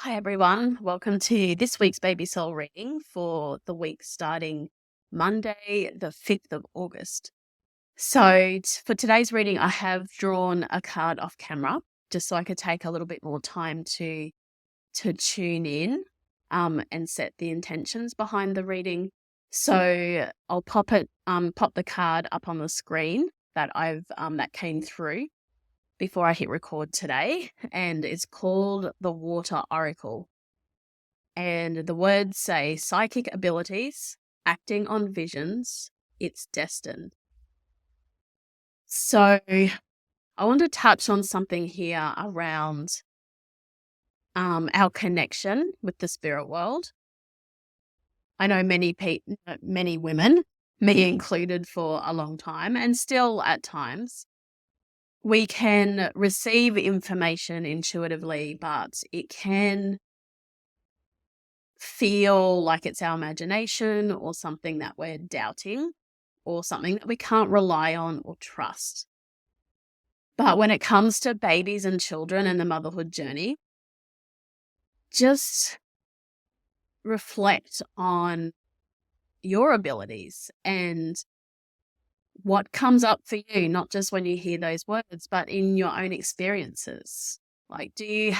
Hi, everyone. Welcome to this week's Baby Soul reading for the week starting Monday, the 5th of August. So, for today's reading, I have drawn a card off camera just so I could take a little bit more time to tune in and set the intentions behind the reading. So, I'll pop the card up on the screen that that came through before I hit record today, and it's called the Water Oracle. And the words say psychic abilities, acting on visions, it's destined. So I want to touch on something here around our connection with the spirit world. I know many women, me included, for a long time, and still at times, we can receive information intuitively, but it can feel like it's our imagination or something that we're doubting or something that we can't rely on or trust. But when it comes to babies and children and the motherhood journey, just reflect on your abilities and what comes up for you, not just when you hear those words, but in your own experiences. Like, do you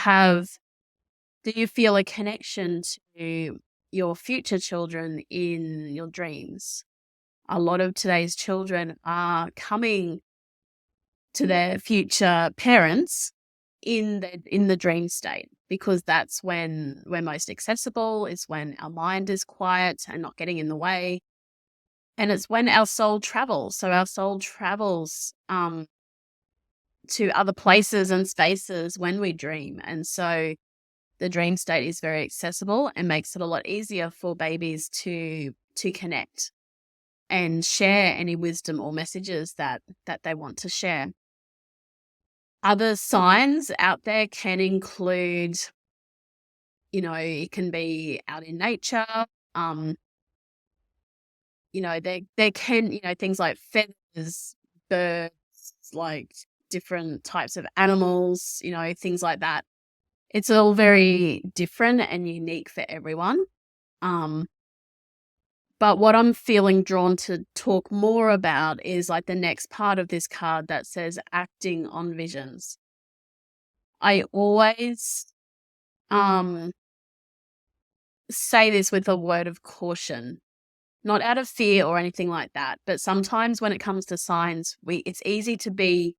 feel a connection to your future children in your dreams? A lot of today's children are coming to their future parents in the dream state, because that's when we're most accessible, is when our mind is quiet and not getting in the way. And it's when our soul travels. So our soul travels to other places and spaces when we dream. And so the dream state is very accessible and makes it a lot easier for babies to connect and share any wisdom or messages that they want to share. Other signs out there can include, it can be out in nature. There can, things like feathers, birds, like different types of animals, things like that. It's all very different and unique for everyone. But what I'm feeling drawn to talk more about is like the next part of this card that says acting on visions. I always say this with a word of caution, not out of fear or anything like that, but sometimes when it comes to signs, it's easy to be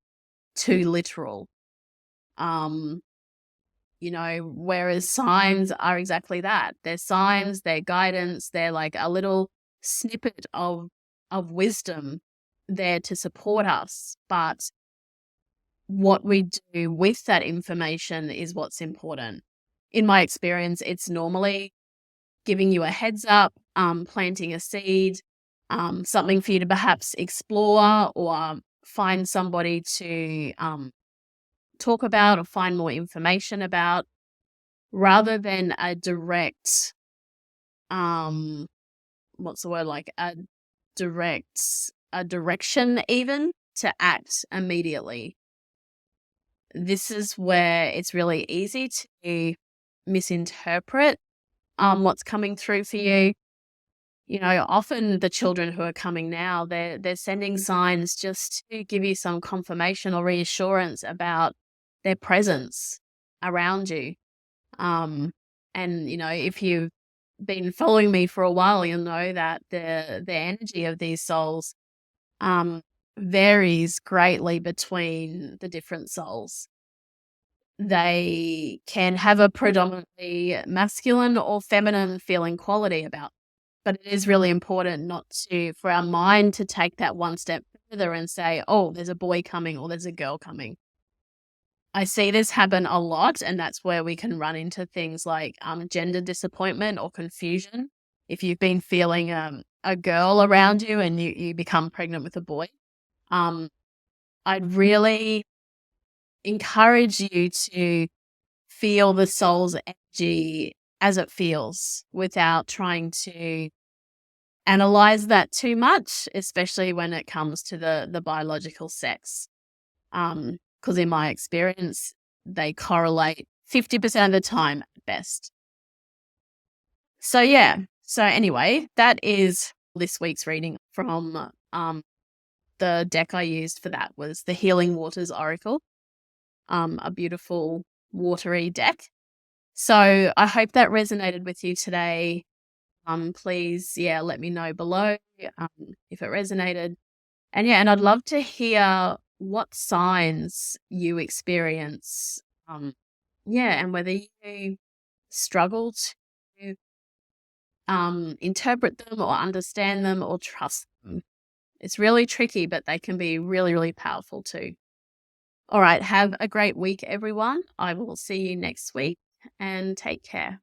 too literal. Whereas signs are exactly that. They're signs, they're guidance, they're like a little snippet of wisdom there to support us. But what we do with that information is what's important. In my experience, it's normally giving you a heads up, planting a seed, something for you to perhaps explore or find somebody to talk about or find more information about, rather than a direct, what's the word, like a direction even to act immediately. This is where it's really easy to misinterpret what's coming through for you. Often the children who are coming now, they're sending signs just to give you some confirmation or reassurance about their presence around you. And if you've been following me for a while, you'll know that the energy of these souls varies greatly between the different souls. They can have a predominantly masculine or feminine feeling quality about, but it is really important for our mind to take that one step further and say, oh, there's a boy coming or there's a girl coming. I see this happen a lot, and that's where we can run into things like gender disappointment or confusion. If you've been feeling a girl around you and you become pregnant with a boy, I'd really encourage you to feel the soul's energy as it feels without trying to analyze that too much, especially when it comes to the biological sex. Because in my experience, they correlate 50% of the time best. So, yeah. So, anyway, that is this week's reading from the deck I used for that was the Healing Waters Oracle, a beautiful watery deck. So, I hope that resonated with you today. Please, yeah, let me know below if it resonated. And yeah, and I'd love to hear what signs you experience. Yeah, and whether you struggle to interpret them or understand them or trust them. It's really tricky, but they can be really, really powerful too. All right, have a great week, everyone. I will see you next week and take care.